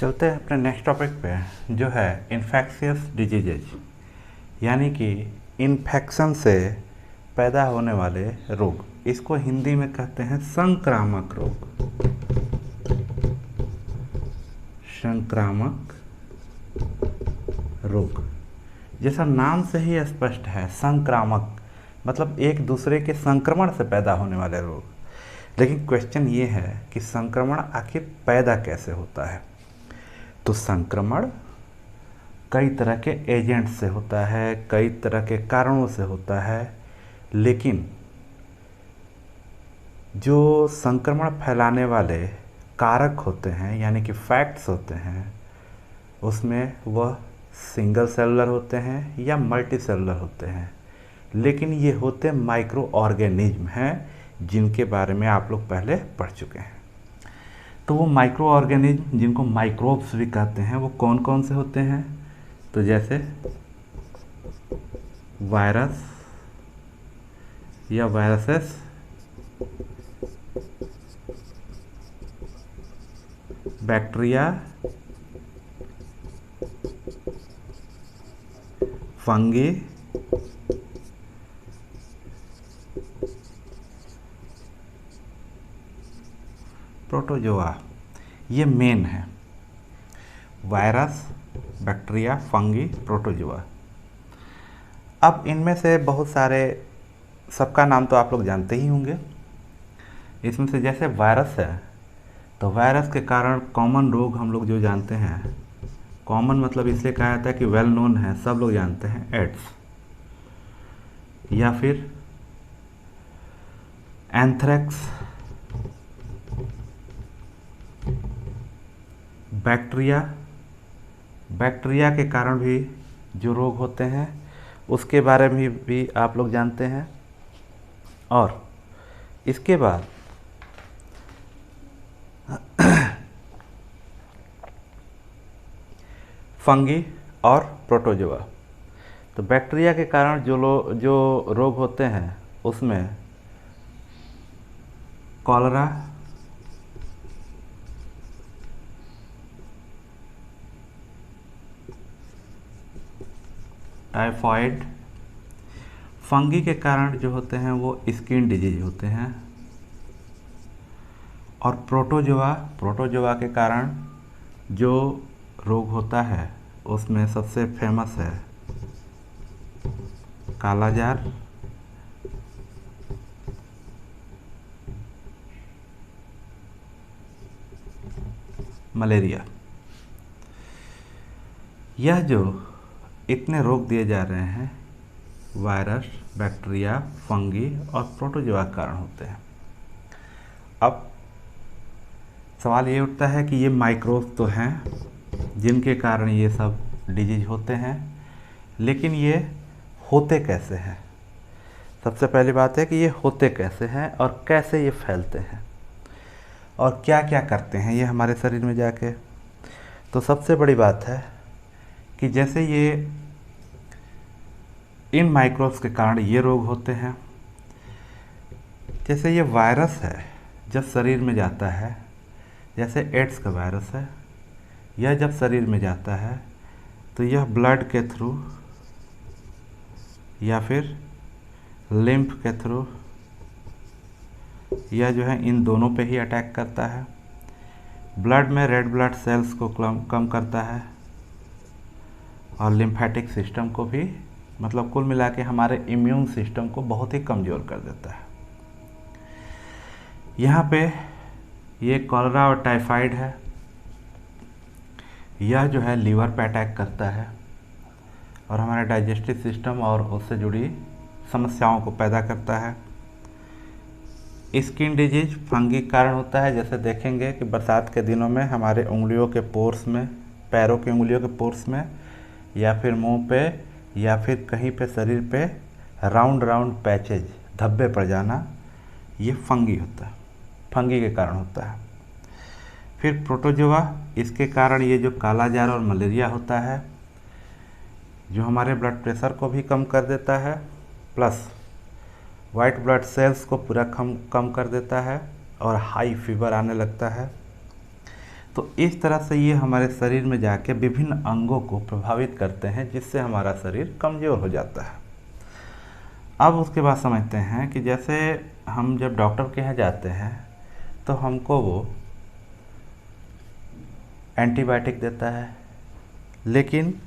चलते हैं अपने नेक्स्ट टॉपिक पे, जो है इन्फेक्शियस डिजीजेज, यानी कि इन्फेक्शन से पैदा होने वाले रोग। इसको हिंदी में कहते हैं संक्रामक रोग। संक्रामक रोग, जैसा नाम से ही स्पष्ट है, संक्रामक मतलब एक दूसरे के संक्रमण से पैदा होने वाले रोग। लेकिन क्वेश्चन ये है कि संक्रमण आखिर पैदा कैसे होता है। तो संक्रमण कई तरह के एजेंट से होता है, कई तरह के कारणों से होता है, लेकिन जो संक्रमण फैलाने वाले कारक होते हैं यानी कि फैक्ट्स होते हैं, उसमें वह सिंगल सेलुलर होते हैं या मल्टी सेलुलर होते हैं, लेकिन ये होते माइक्रो ऑर्गेनिज्म हैं जिनके बारे में आप लोग पहले पढ़ चुके हैं। तो वो माइक्रो ऑर्गेनिज्म जिनको माइक्रोब्स भी कहते हैं वो कौन कौन से होते हैं। तो जैसे वायरस या वायरसेस, बैक्टीरिया, फंगी, प्रोटोजोआ, ये मेन है। Virus, bacteria, fungi, protozoa. अब इनमें से बहुत सारे, सबका नाम तो आप लोग जानते ही होंगे। इसमें से जैसे वायरस है, तो वायरस के कारण कॉमन रोग हम लोग जो जानते हैं, कॉमन मतलब इसलिए कहा जाता है कि वेल नोन है, सब लोग जानते हैं, एड्स या फिर एंथ्रेक्स। बैक्टीरिया के कारण भी जो रोग होते हैं उसके बारे में भी आप लोग जानते हैं। और इसके बाद फंगी और प्रोटोजोआ। तो बैक्टीरिया के कारण जो रोग होते हैं उसमें कॉलरा, टाइफाइड। फंगी के कारण जो होते हैं वो स्किन डिजीज होते हैं। और प्रोटोजोआ के कारण जो रोग होता है उसमें सबसे फेमस है कालाजार, मलेरिया। यह जो इतने रोग दिए जा रहे हैं वायरस, बैक्टीरिया, फंगी और प्रोटोजोआ के कारण होते हैं। अब सवाल ये उठता है कि ये माइक्रोब्स तो हैं जिनके कारण ये सब डिजीज होते हैं, लेकिन ये होते कैसे हैं। सबसे पहली बात है कि ये होते कैसे हैं और कैसे ये फैलते हैं और क्या क्या करते हैं ये हमारे शरीर में जाके। तो सबसे बड़ी बात है कि जैसे ये इन माइक्रोब्स के कारण ये रोग होते हैं। जैसे ये वायरस है, जब शरीर में जाता है, जैसे एड्स का वायरस है, यह जब शरीर में जाता है तो यह ब्लड के थ्रू या फिर लिम्फ के थ्रू, यह जो है इन दोनों पे ही अटैक करता है। ब्लड में रेड ब्लड सेल्स को कम करता है और लिम्फेटिक सिस्टम को भी, मतलब कुल मिला के हमारे इम्यून सिस्टम को बहुत ही कमज़ोर कर देता है। यहाँ पे ये कॉलरा और टाइफाइड है, यह जो है लीवर पे अटैक करता है और हमारे डाइजेस्टिव सिस्टम और उससे जुड़ी समस्याओं को पैदा करता है। स्किन डिजीज फंगी कारण होता है। जैसे देखेंगे कि बरसात के दिनों में हमारे उंगलियों के पोर्स में, पैरों की उंगलियों के पोर्स में या फिर मुंह पे या फिर कहीं पे शरीर पे राउंड राउंड पैचेज, धब्बे पड़ जाना, ये फंगी होता है, फंगी के कारण होता है। फिर प्रोटोजोआ, इसके कारण ये जो कालाजार और मलेरिया होता है, जो हमारे ब्लड प्रेशर को भी कम कर देता है, प्लस वाइट ब्लड सेल्स को पूरा कम कर देता है और हाई फीवर आने लगता है। तो इस तरह से ये हमारे शरीर में जाके विभिन्न अंगों को प्रभावित करते हैं, जिससे हमारा शरीर कमज़ोर हो जाता है। अब उसके बाद समझते हैं कि जैसे हम जब डॉक्टर के यहाँ जाते हैं तो हमको वो एंटीबायोटिक देता है, लेकिन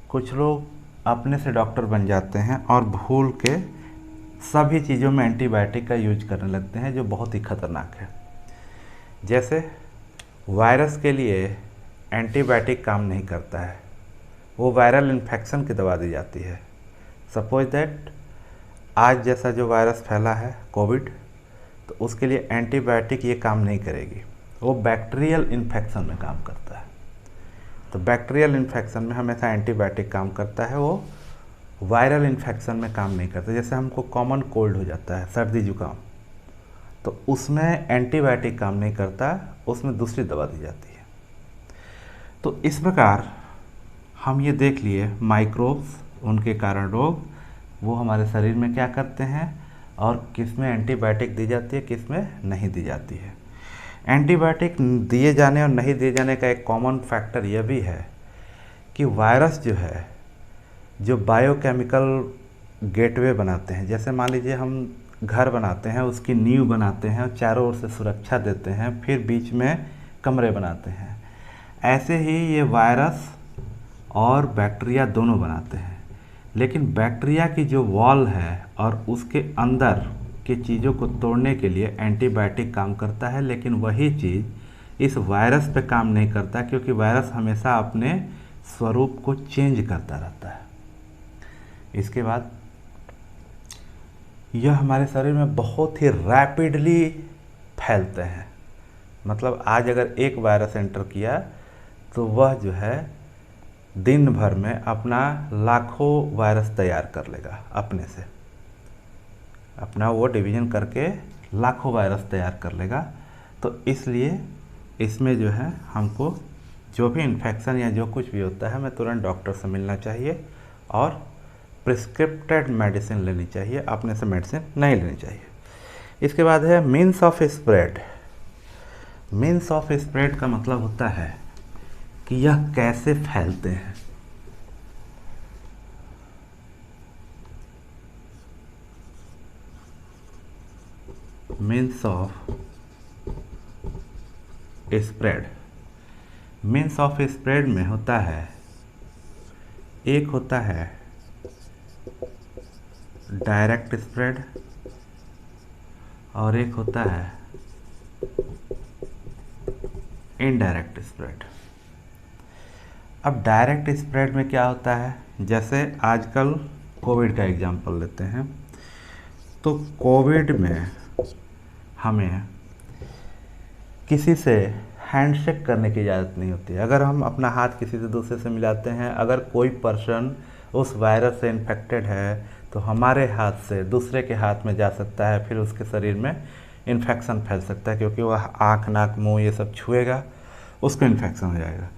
कुछ लोग अपने से डॉक्टर बन जाते हैं और भूल के सभी चीज़ों में एंटीबायोटिक का यूज करने लगते हैं, जो बहुत ही ख़तरनाक है। जैसे वायरस के लिए एंटीबायोटिक काम नहीं करता है, वो वायरल इन्फेक्शन की दवा दी जाती है। सपोज दैट आज जैसा जो वायरस फैला है कोविड, तो उसके लिए एंटीबायोटिक ये काम नहीं करेगी, वो बैक्टीरियल इन्फेक्शन में काम करता है। तो बैक्टीरियल इन्फेक्शन में हमेशा एंटीबायोटिक काम करता है, वो वायरल इन्फेक्शन में काम नहीं करता। जैसे हमको कॉमन कोल्ड हो जाता है, सर्दी जुकाम, तो उसमें एंटीबायोटिक काम नहीं करता, उसमें दूसरी दवा दी जाती है। तो इस प्रकार हम ये देख लिए माइक्रोब्स, उनके कारण रोग, वो हमारे शरीर में क्या करते हैं और किस में एंटीबायोटिक दी जाती है, किस में नहीं दी जाती है। एंटीबायोटिक दिए जाने और नहीं दिए जाने का एक कॉमन फैक्टर यह भी है कि वायरस जो है, जो बायोकेमिकल गेटवे बनाते हैं, जैसे मान लीजिए हम घर बनाते हैं, उसकी नींव बनाते हैं और चारों ओर से सुरक्षा देते हैं, फिर बीच में कमरे बनाते हैं, ऐसे ही ये वायरस और बैक्टीरिया दोनों बनाते हैं। लेकिन बैक्टीरिया की जो वॉल है और उसके अंदर की चीज़ों को तोड़ने के लिए एंटीबायोटिक काम करता है, लेकिन वही चीज़ इस वायरस पे काम नहीं करता, क्योंकि वायरस हमेशा अपने स्वरूप को चेंज करता रहता है। इसके बाद यह हमारे शरीर में बहुत ही रैपिडली फैलते हैं। मतलब आज अगर एक वायरस एंटर किया तो वह जो है दिन भर में अपना लाखों वायरस तैयार कर लेगा, अपने से अपना वो डिवीज़न करके लाखों वायरस तैयार कर लेगा। तो इसलिए इसमें जो है हमको जो भी इन्फेक्शन या जो कुछ भी होता है, हमें तुरंत डॉक्टर से मिलना चाहिए और प्रिस्क्रिप्टेड मेडिसिन लेनी चाहिए, अपने से मेडिसिन नहीं लेनी चाहिए। इसके बाद है means of spread. Means of spread का मतलब होता है कि यह कैसे फैलते हैं। Means of spread, means of spread में होता है, एक होता है डायरेक्ट स्प्रेड और एक होता है इनडायरेक्ट स्प्रेड। अब डायरेक्ट स्प्रेड में क्या होता है, जैसे आजकल कोविड का एग्जांपल लेते हैं, तो कोविड में हमें किसी से हैंडशेक करने की इजाज़त नहीं होती है। अगर हम अपना हाथ किसी से दूसरे से मिलाते हैं, अगर कोई पर्सन उस वायरस से इन्फेक्टेड है तो हमारे हाथ से दूसरे के हाथ में जा सकता है, फिर उसके शरीर में इन्फेक्शन फैल सकता है, क्योंकि वह आँख, नाक, मुंह ये सब छुएगा, उसको इन्फेक्शन हो जाएगा।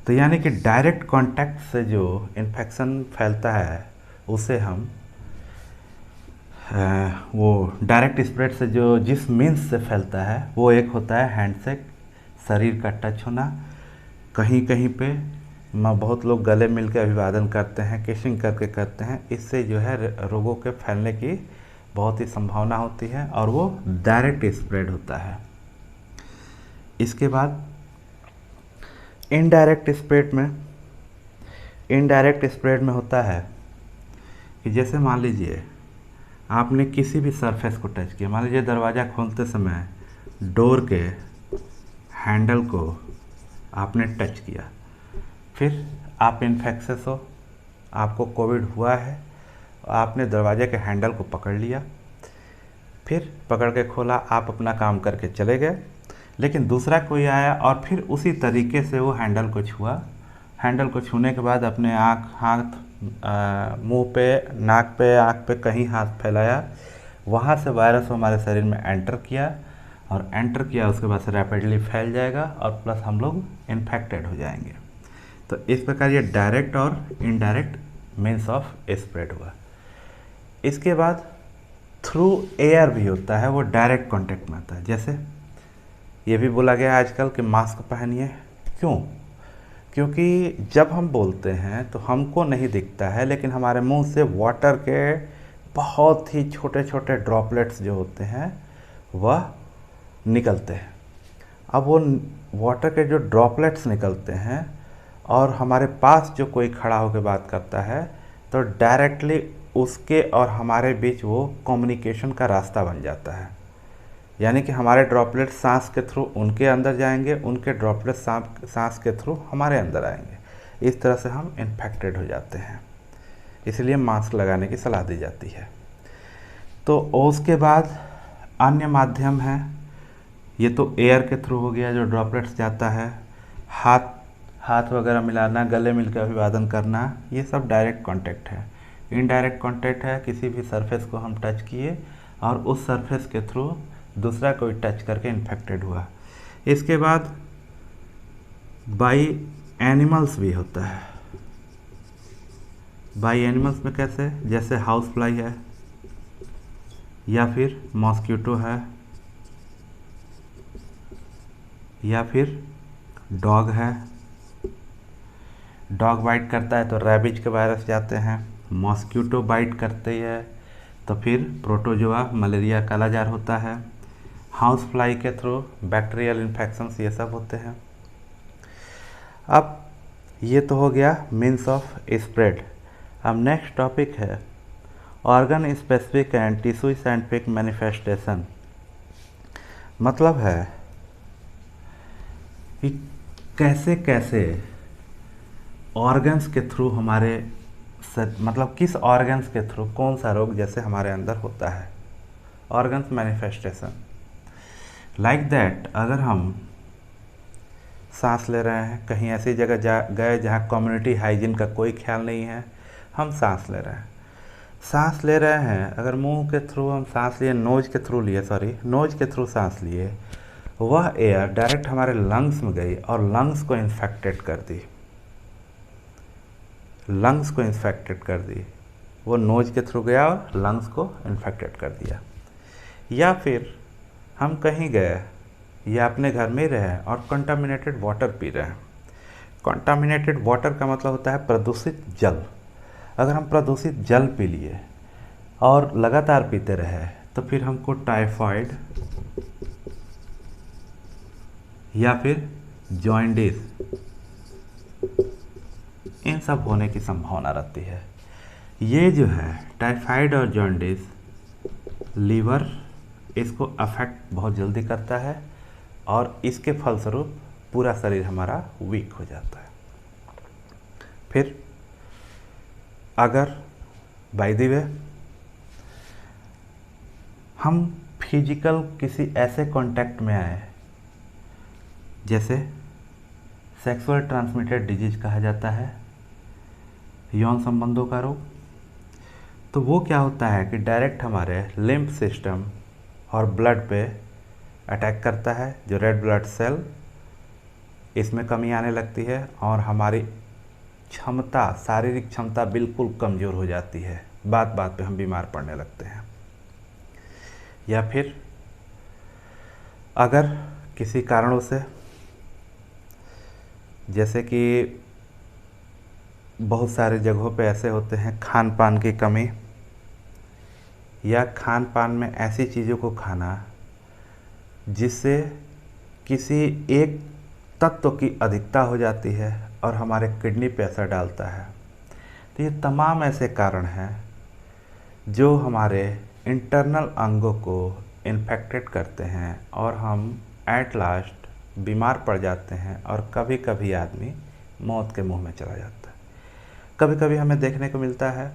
तो यानी कि डायरेक्ट कांटेक्ट से जो इन्फेक्शन फैलता है उसे हम वो डायरेक्ट स्प्रेड से जो जिस मीन्स से फैलता है वो एक होता है हैंडशेक, शरीर का टच होना, कहीं कहीं पे बहुत लोग गले मिल के अभिवादन करते हैं, किसिंग करके करते हैं, इससे जो है रोगों के फैलने की बहुत ही संभावना होती है और वो डायरेक्ट स्प्रेड होता है। इसके बाद इनडायरेक्ट स्प्रेड में होता है कि जैसे मान लीजिए आपने किसी भी सरफेस को टच किया, मान लीजिए दरवाज़ा खोलते समय डोर के हैंडल को आपने टच किया, फिर आप इन्फेक्शस हो, आपको कोविड हुआ है, आपने दरवाजे के हैंडल को पकड़ लिया, फिर पकड़ के खोला, आप अपना काम करके चले गए, लेकिन दूसरा कोई आया और फिर उसी तरीके से वो हैंडल को छुआ, हैंडल को छूने के बाद अपने हाथ मुंह पे, नाक पे, आँख पे कहीं हाथ फैलाया, वहाँ से वायरस हमारे शरीर में एंटर किया और एंटर किया उसके बाद से रैपिडली फैल जाएगा और प्लस हम लोग इन्फेक्टेड हो जाएंगे। तो इस प्रकार ये डायरेक्ट और इनडायरेक्ट मीन्स ऑफ स्प्रेड हुआ। इसके बाद थ्रू एयर भी होता है, वो डायरेक्ट कांटेक्ट में आता है। जैसे ये भी बोला गया आजकल कि मास्क पहनिए, क्यों? क्योंकि जब हम बोलते हैं तो हमको नहीं दिखता है, लेकिन हमारे मुंह से वाटर के बहुत ही छोटे छोटे ड्रॉपलेट्स जो होते हैं वह निकलते हैं। अब वो वाटर के जो ड्रॉपलेट्स निकलते हैं और हमारे पास जो कोई खड़ा होकर बात करता है तो डायरेक्टली उसके और हमारे बीच वो कम्युनिकेशन का रास्ता बन जाता है। यानी कि हमारे ड्रॉपलेट सांस के थ्रू उनके अंदर जाएंगे, उनके ड्रॉपलेट सांस के थ्रू हमारे अंदर आएंगे। इस तरह से हम इन्फेक्टेड हो जाते हैं, इसलिए मास्क लगाने की सलाह दी जाती है। तो उसके बाद अन्य माध्यम हैं, ये तो एयर के थ्रू हो गया जो ड्रॉपलेट्स जाता है। हाथ वगैरह मिलाना, गले मिलकर अभिवादन करना, ये सब डायरेक्ट कांटेक्ट है। इनडायरेक्ट कांटेक्ट है, किसी भी सरफेस को हम टच किए और उस सरफेस के थ्रू दूसरा कोई टच करके इन्फेक्टेड हुआ। इसके बाद बाई एनिमल्स भी होता है। बाई एनिमल्स में कैसे? जैसे हाउस फ्लाई है या फिर मॉस्किटो है या फिर डॉग है। डॉग बाइट करता है तो रैबिज के वायरस जाते हैं। मॉस्किटो बाइट करते है तो फिर प्रोटोजोआ मलेरिया कालाजार होता है। हाउस फ्लाई के थ्रू बैक्टीरियल इन्फेक्शंस ये सब होते हैं। अब ये तो हो गया मीन्स ऑफ स्प्रेड। अब नेक्स्ट टॉपिक है organ specific and tissue scientific manifestation. मतलब है कि कैसे कैसे ऑर्गन्स के थ्रू हमारे मतलब किस ऑर्गन्स के थ्रू कौन सा रोग जैसे हमारे अंदर होता है। ऑर्गन्स मैनिफेस्टेशन लाइक दैट, अगर हम सांस ले रहे हैं, कहीं ऐसी जगह गए जहाँ कम्युनिटी हाइजीन का कोई ख्याल नहीं है, हम सांस ले रहे हैं, अगर मुंह के थ्रू हम सांस लिए, नोज के थ्रू सांस लिए, वह एयर डायरेक्ट हमारे लंग्स में गई और लंग्स को इन्फेक्टेड कर दी। वो नोज के थ्रू गया और लंग्स को इन्फेक्टेड कर दिया। या फिर हम कहीं गए या अपने घर में रहे और कंटामिनेटेड वाटर पी रहे हैं। कंटामिनेटेड वाटर का मतलब होता है प्रदूषित जल। अगर हम प्रदूषित जल पी लिए और लगातार पीते रहे तो फिर हमको टाइफाइड या फिर जॉइंडिस इन सब होने की संभावना रहती है। ये जो है टाइफाइड और जॉइंडिस लीवर इसको अफेक्ट बहुत जल्दी करता है और इसके फलस्वरूप पूरा शरीर हमारा वीक हो जाता है। फिर अगर बाय द वे हम फिजिकल किसी ऐसे कांटेक्ट में आए जैसे सेक्सुअल ट्रांसमिटेड डिजीज कहा जाता है, यौन संबंधों का रोग, तो वो क्या होता है कि डायरेक्ट हमारे लिम्फ सिस्टम और ब्लड पे अटैक करता है। जो रेड ब्लड सेल, इसमें कमी आने लगती है और हमारी शारीरिक क्षमता बिल्कुल कमज़ोर हो जाती है। बात बात पे हम बीमार पड़ने लगते हैं। या फिर अगर किसी कारणों से, जैसे कि बहुत सारे जगहों पे ऐसे होते हैं खान पान की कमी या खान पान में ऐसी चीज़ों को खाना जिससे किसी एक तत्व की अधिकता हो जाती है और हमारे किडनी पे असर डालता है। तो ये तमाम ऐसे कारण हैं जो हमारे इंटरनल अंगों को इन्फेक्टेड करते हैं और हम एट लास्ट बीमार पड़ जाते हैं और कभी कभी आदमी मौत के मुंह में चला जाता है। कभी कभी हमें देखने को मिलता है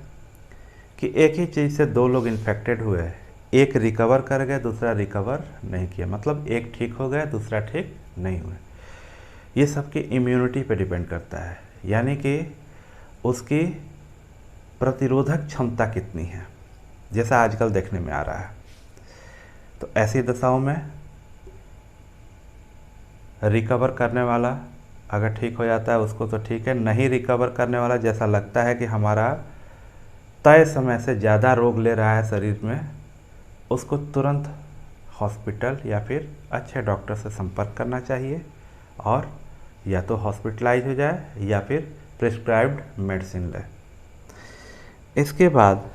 कि एक ही चीज़ से दो लोग इन्फेक्टेड हुए, एक रिकवर कर गए, दूसरा रिकवर नहीं किया। मतलब एक ठीक हो गया, दूसरा ठीक नहीं हुआ। ये सबकी इम्यूनिटी पे डिपेंड करता है, यानी कि उसकी प्रतिरोधक क्षमता कितनी है, जैसा आजकल देखने में आ रहा है। तो ऐसी दशाओं में रिकवर करने वाला अगर ठीक हो जाता है उसको तो ठीक है, नहीं रिकवर करने वाला जैसा लगता है कि हमारा तय समय से ज़्यादा रोग ले रहा है शरीर में, उसको तुरंत हॉस्पिटल या फिर अच्छे डॉक्टर से संपर्क करना चाहिए और या तो हॉस्पिटलाइज हो जाए या फिर प्रिस्क्राइब्ड मेडिसिन ले। इसके बाद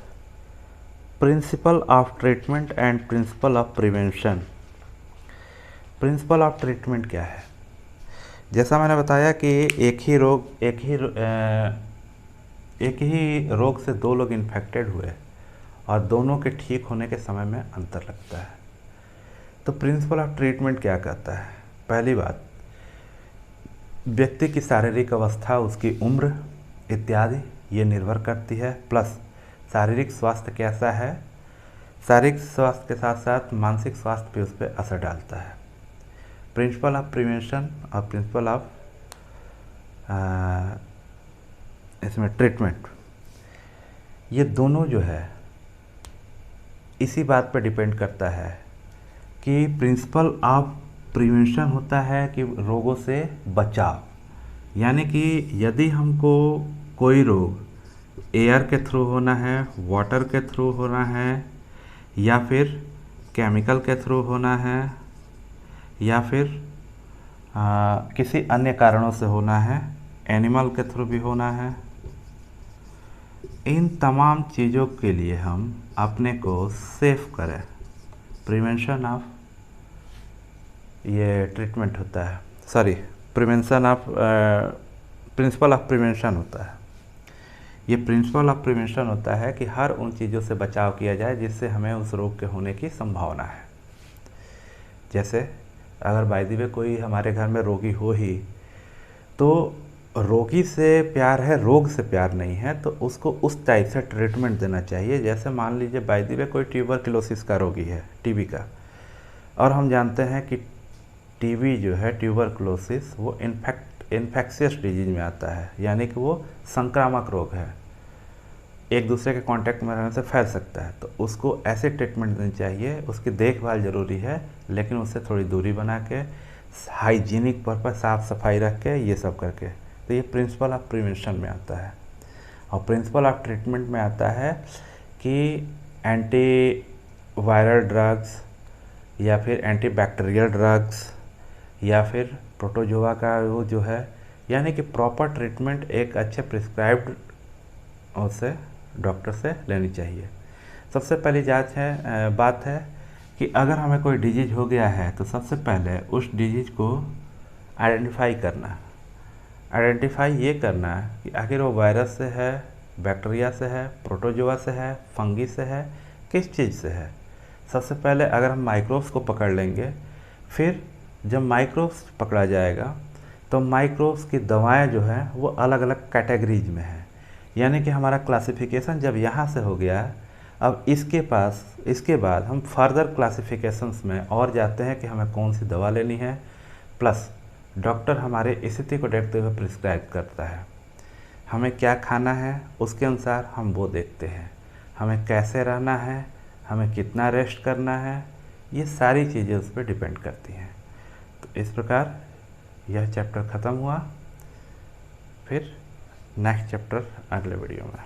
principle of treatment and principle of prevention. Principle of treatment क्या है? जैसा मैंने बताया कि एक ही रोग से दो लोग इन्फेक्टेड हुए और दोनों के ठीक होने के समय में अंतर लगता है। तो प्रिंसिपल ऑफ ट्रीटमेंट क्या कहता है? पहली बात, व्यक्ति की शारीरिक अवस्था, उसकी उम्र इत्यादि ये निर्भर करती है, प्लस शारीरिक स्वास्थ्य कैसा है, शारीरिक स्वास्थ्य के साथ साथ मानसिक स्वास्थ्य भी उस पर असर डालता है। प्रिंसिपल ऑफ प्रिवेंशन और प्रिंसिपल ऑफ इसमें ट्रीटमेंट, ये दोनों जो है इसी बात पर डिपेंड करता है कि प्रिंसिपल ऑफ प्रिवेंशन होता है कि रोगों से बचाव, यानी कि यदि हमको कोई रोग एयर के थ्रू होना है, वाटर के थ्रू होना है, या फिर केमिकल के थ्रू होना है, या फिर किसी अन्य कारणों से होना है, एनिमल के थ्रू भी होना है, इन तमाम चीज़ों के लिए हम अपने को सेफ करें, प्रिवेंशन ऑफ ये ट्रीटमेंट होता है, sorry prevention of principle of prevention होता है। ये प्रिंसिपल ऑफ प्रिवेंशन होता है कि हर उन चीज़ों से बचाव किया जाए जिससे हमें उस रोग के होने की संभावना है। जैसे अगर बाय द वे कोई हमारे घर में रोगी हो ही, तो रोगी से प्यार है, रोग से प्यार नहीं है, तो उसको उस टाइप से ट्रीटमेंट देना चाहिए। जैसे मान लीजिए बाय द वे कोई ट्यूबरक्लोसिस का रोगी है, टीबी का, और हम जानते हैं कि टीबी जो है, ट्यूबरक्लोसिस, वो इन्फेक्शियस डिजीज में आता है, यानी कि वो संक्रामक रोग है, एक दूसरे के कांटेक्ट में रहने से फैल सकता है। तो उसको ऐसे ट्रीटमेंट देनी चाहिए, उसकी देखभाल ज़रूरी है, लेकिन उससे थोड़ी दूरी बना के, हाइजीनिक पर्पज, साफ़ सफाई रख के, ये सब करके। तो ये प्रिंसिपल ऑफ प्रिवेंशन में आता है। और प्रिंसिपल ऑफ ट्रीटमेंट में आता है कि एंटी वायरल ड्रग्स या फिर एंटी बैक्टीरियल ड्रग्स या फिर प्रोटोजोआ का वो जो है, यानी कि प्रॉपर ट्रीटमेंट एक अच्छे प्रिस्क्राइब्ड उससे डॉक्टर से लेनी चाहिए। सबसे पहली बात है कि अगर हमें कोई डिजीज हो गया है तो सबसे पहले उस डिजीज को आइडेंटिफाई करना। आइडेंटिफाई ये करना कि आखिर वो वायरस से है, बैक्टीरिया से है, प्रोटोजोआ से है, फंगी से है, किस चीज़ से है। सबसे पहले अगर हम माइक्रोब्स को पकड़ लेंगे, फिर जब माइक्रोब्स पकड़ा जाएगा तो माइक्रोब्स की दवाएं जो हैं वो अलग अलग कैटेगरीज में हैं, यानी कि हमारा क्लासिफिकेशन जब यहाँ से हो गया, अब इसके बाद हम फर्दर क्लासिफिकेशंस में और जाते हैं कि हमें कौन सी दवा लेनी है, प्लस डॉक्टर हमारे स्थिति को देखते हुए प्रिस्क्राइब करता है। हमें क्या खाना है उसके अनुसार हम वो देखते हैं, हमें कैसे रहना है, हमें कितना रेस्ट करना है, ये सारी चीज़ें उस पर डिपेंड करती हैं। तो इस प्रकार यह चैप्टर ख़त्म हुआ। फिर नेक्स्ट चैप्टर अगले वीडियो में।